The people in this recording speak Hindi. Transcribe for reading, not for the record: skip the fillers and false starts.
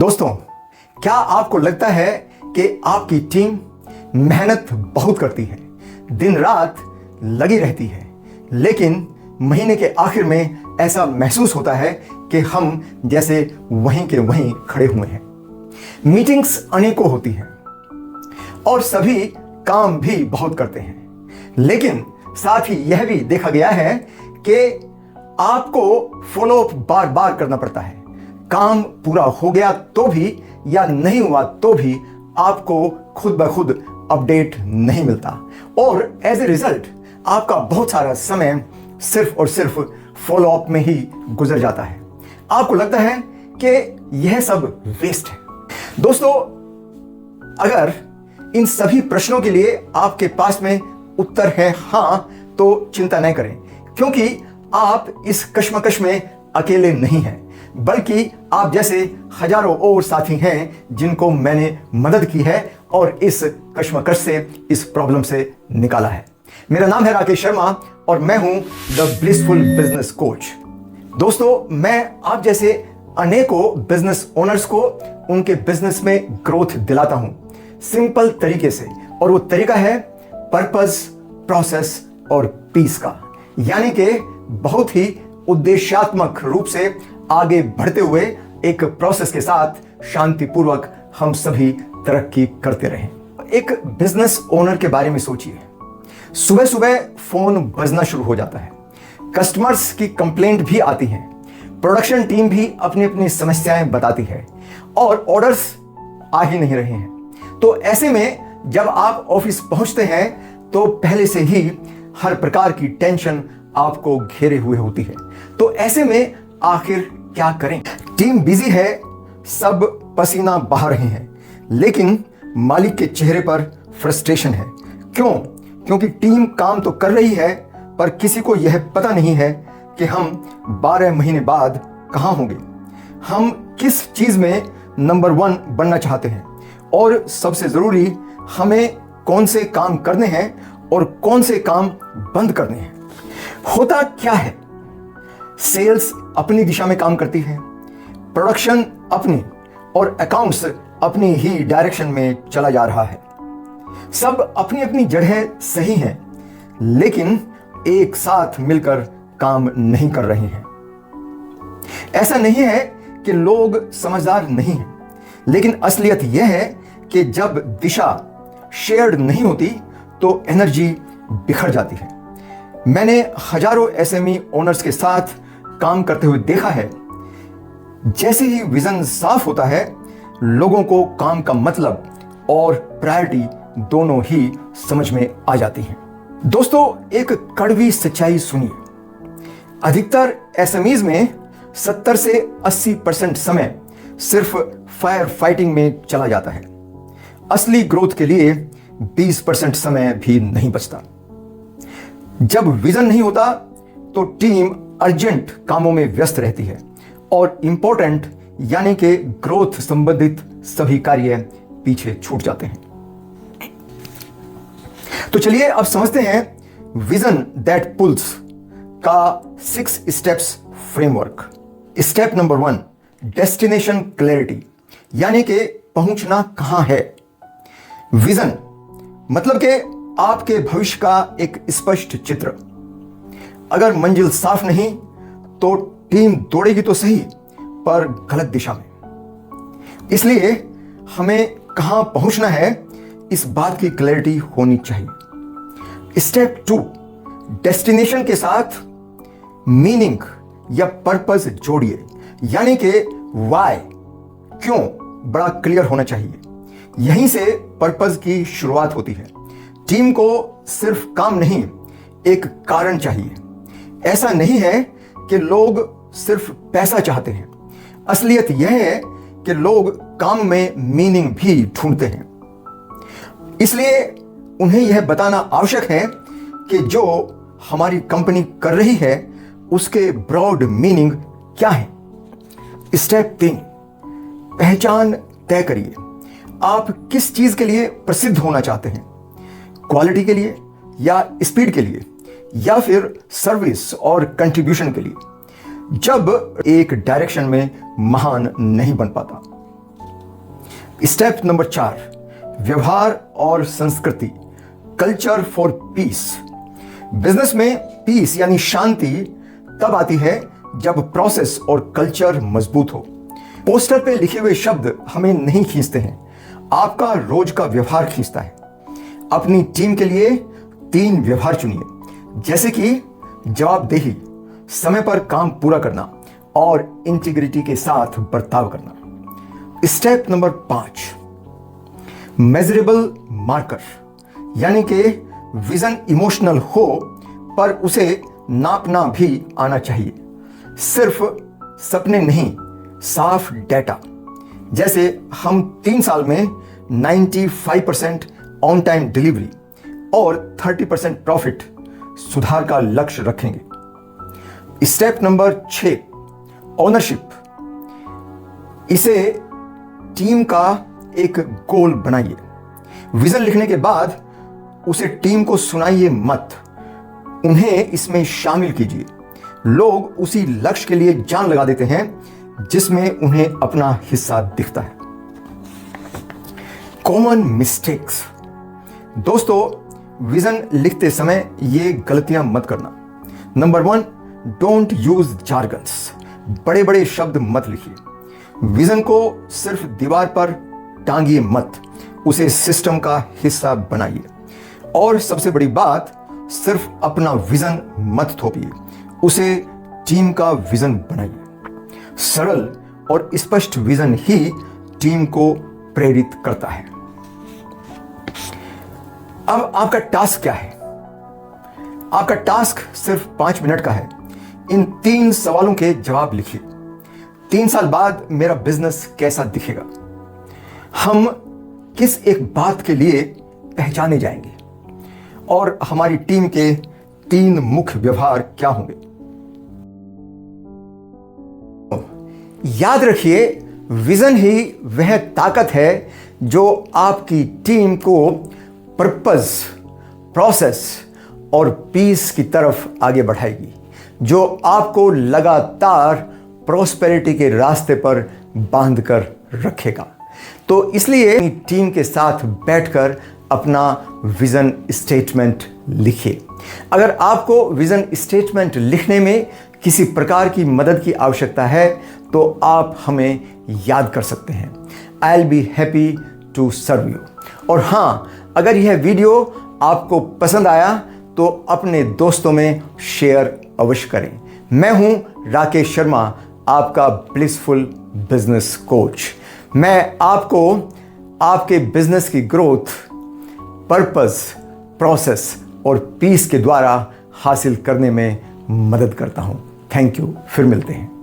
दोस्तों, क्या आपको लगता है कि आपकी टीम मेहनत बहुत करती है, दिन रात लगी रहती है, लेकिन महीने के आखिर में ऐसा महसूस होता है कि हम जैसे वहीं के वहीं खड़े हुए हैं। मीटिंग्स अनेकों होती हैं और सभी काम भी बहुत करते हैं, लेकिन साथ ही यह भी देखा गया है कि आपको फॉलो अप बार बार करना पड़ता है। काम पूरा हो गया तो भी या नहीं हुआ तो भी आपको खुद ब खुद अपडेट नहीं मिलता और एज ए रिजल्ट आपका बहुत सारा समय सिर्फ और सिर्फ फॉलो अप में ही गुजर जाता है। आपको लगता है कि यह सब वेस्ट है। दोस्तों, अगर इन सभी प्रश्नों के लिए आपके पास में उत्तर है हां, तो चिंता नहीं करें, क्योंकि आप इस कश्मकश में अकेले नहीं हैं, बल्कि आप जैसे हजारों और साथी हैं जिनको मैंने मदद की है और इस कश्मकश से, इस प्रॉब्लम से निकाला है। मेरा नाम है राकेश शर्मा और मैं हूं द ब्लिसफुल बिजनेस कोच। दोस्तों, मैं आप जैसे अनेकों बिजनेस ओनर्स को उनके बिजनेस में ग्रोथ दिलाता हूं सिंपल तरीके से, और वो तरीका है पर्पस, प्रोसेस और पीस का, यानी कि बहुत ही उद्देश्यात्मक रूप से आगे बढ़ते हुए एक प्रोसेस के साथ शांतिपूर्वक हम सभी तरक्की करते रहें। एक बिजनेस ओनर के बारे में सोचिए। सुबह सुबह फोन बजना शुरू हो जाता है, कस्टमर्स की कंप्लेंट भी आती हैं, प्रोडक्शन टीम भी अपनी अपनी समस्याएं बताती है और ऑर्डर्स आ ही नहीं रहे हैं। तो ऐसे में जब आप ऑफिस पहुंचते हैं तो पहले से ही हर प्रकार की टेंशन आपको घेरे हुए होती है। तो ऐसे में आखिर क्या करें? टीम बिजी है, सब पसीना बहा रहे हैं, लेकिन मालिक के चेहरे पर फ्रस्ट्रेशन है। क्यों? क्योंकि टीम काम तो कर रही है, पर किसी को यह पता नहीं है कि हम 12 महीने बाद कहां होंगे, हम किस चीज में नंबर 1 बनना चाहते हैं, और सबसे जरूरी हमें कौन से काम करने हैं और कौन से काम बंद करने हैं। होता क्या है? सेल्स अपनी दिशा में काम करती है, प्रोडक्शन अपनी, और अकाउंट्स अपनी ही डायरेक्शन में चला जा रहा है। सब अपनी अपनी जगह सही हैं, लेकिन एक साथ मिलकर काम नहीं कर रहे हैं। ऐसा नहीं है कि लोग समझदार नहीं हैं, लेकिन असलियत यह है कि जब दिशा शेयर्ड नहीं होती तो एनर्जी बिखर जाती है। मैंने हजारों एसएमई ओनर्स के साथ काम करते हुए देखा है, जैसे ही विजन साफ होता है, लोगों को काम का मतलब और प्रायोरिटी दोनों ही समझ में आ जाती हैं। दोस्तों, एक कड़वी सच्चाई सुनिए। अधिकतर एसएमईज में 70 से 80% समय सिर्फ फायर फाइटिंग में चला जाता है। असली ग्रोथ के लिए 20% समय भी नहीं बचता। जब विजन नहीं होता तो टीम अर्जेंट कामों में व्यस्त रहती है और इंपॉर्टेंट यानी कि ग्रोथ संबंधित सभी कार्य पीछे छूट जाते हैं। तो चलिए अब समझते हैं विजन दैट पुल्स का 6 steps framework. Step number 1, destination clarity, यानी कि पहुंचना कहां है। विजन मतलब कि आपके भविष्य का एक स्पष्ट चित्र। अगर मंजिल साफ नहीं तो टीम दौड़ेगी तो सही, पर गलत दिशा में। इसलिए हमें कहां पहुंचना है, इस बात की क्लैरिटी होनी चाहिए। स्टेप 2, डेस्टिनेशन के साथ मीनिंग या पर्पस जोड़िए, यानी कि व्हाई, क्यों, बड़ा क्लियर होना चाहिए। यहीं से पर्पस की शुरुआत होती है। टीम को सिर्फ काम नहीं, एक कारण चाहिए। ऐसा नहीं है कि लोग सिर्फ पैसा चाहते हैं। असलियत यह है कि लोग काम में मीनिंग भी ढूंढते हैं। इसलिए उन्हें यह बताना आवश्यक है कि जो हमारी कंपनी कर रही है उसके ब्रॉड मीनिंग क्या है। स्टेप 3, पहचान तय करिए। आप किस चीज के लिए प्रसिद्ध होना चाहते हैं? क्वालिटी के लिए, या स्पीड के लिए, या फिर सर्विस और कंट्रीब्यूशन के लिए। जब एक डायरेक्शन में महान नहीं बन पाता, स्टेप नंबर 4, व्यवहार और संस्कृति, कल्चर फॉर पीस। बिजनेस में पीस यानी शांति तब आती है जब प्रोसेस और कल्चर मजबूत हो। पोस्टर पे लिखे हुए शब्द हमें नहीं खींचते हैं, आपका रोज का व्यवहार खींचता है। अपनी टीम के लिए 3 व्यवहार चुनिए, जैसे कि जवाबदेही, समय पर काम पूरा करना और इंटीग्रिटी के साथ बर्ताव करना। स्टेप नंबर 5, मेजरेबल मार्कर, यानी कि विजन इमोशनल हो पर उसे नापना भी आना चाहिए। सिर्फ सपने नहीं, साफ डेटा। जैसे हम 3 साल में 95% ऑन टाइम डिलीवरी और 30% प्रॉफिट सुधार का लक्ष्य रखेंगे। Step number 6, ownership. इसे टीम का एक गोल बनाइए। विजन लिखने के बाद उसे टीम को सुनाइए मत, उन्हें इसमें शामिल कीजिए। लोग उसी लक्ष्य के लिए जान लगा देते हैं जिसमें उन्हें अपना हिस्सा दिखता है। Common mistakes. दोस्तों, विजन लिखते समय ये गलतियां मत करना। Number 1, don't use jargons. बड़े बड़े शब्द मत लिखिए। विजन को सिर्फ दीवार पर टांगिए मत, उसे सिस्टम का हिस्सा बनाइए। और सबसे बड़ी बात, सिर्फ अपना विजन मत थोपिए, उसे टीम का विजन बनाइए। सरल और स्पष्ट विजन ही टीम को प्रेरित करता है। अब आपका टास्क क्या है? आपका टास्क सिर्फ 5 मिनट का है। इन 3 सवालों के जवाब लिखिए। 3 साल बाद मेरा बिजनेस कैसा दिखेगा? हम किस एक बात के लिए पहचाने जाएंगे? और हमारी टीम के 3 मुख्य व्यवहार क्या होंगे? याद रखिए, विजन ही वह ताकत है जो आपकी टीम को पर्पस, प्रोसेस और पीस की तरफ आगे बढ़ाएगी, जो आपको लगातार प्रॉस्पेरिटी के रास्ते पर बांध कर रखेगा। तो इसलिए टीम के साथ बैठकर अपना विजन स्टेटमेंट लिखिए। अगर आपको विजन स्टेटमेंट लिखने में किसी प्रकार की मदद की आवश्यकता है तो आप हमें याद कर सकते हैं। I will be happy to serve you. और हाँ, अगर यह वीडियो आपको पसंद आया तो अपने दोस्तों में शेयर अवश्य करें। मैं हूं राकेश शर्मा, आपका ब्लिसफुल बिजनेस कोच। मैं आपको आपके बिजनेस की ग्रोथ, पर्पस, प्रोसेस और पीस के द्वारा हासिल करने में मदद करता हूं। Thank you. फिर मिलते हैं।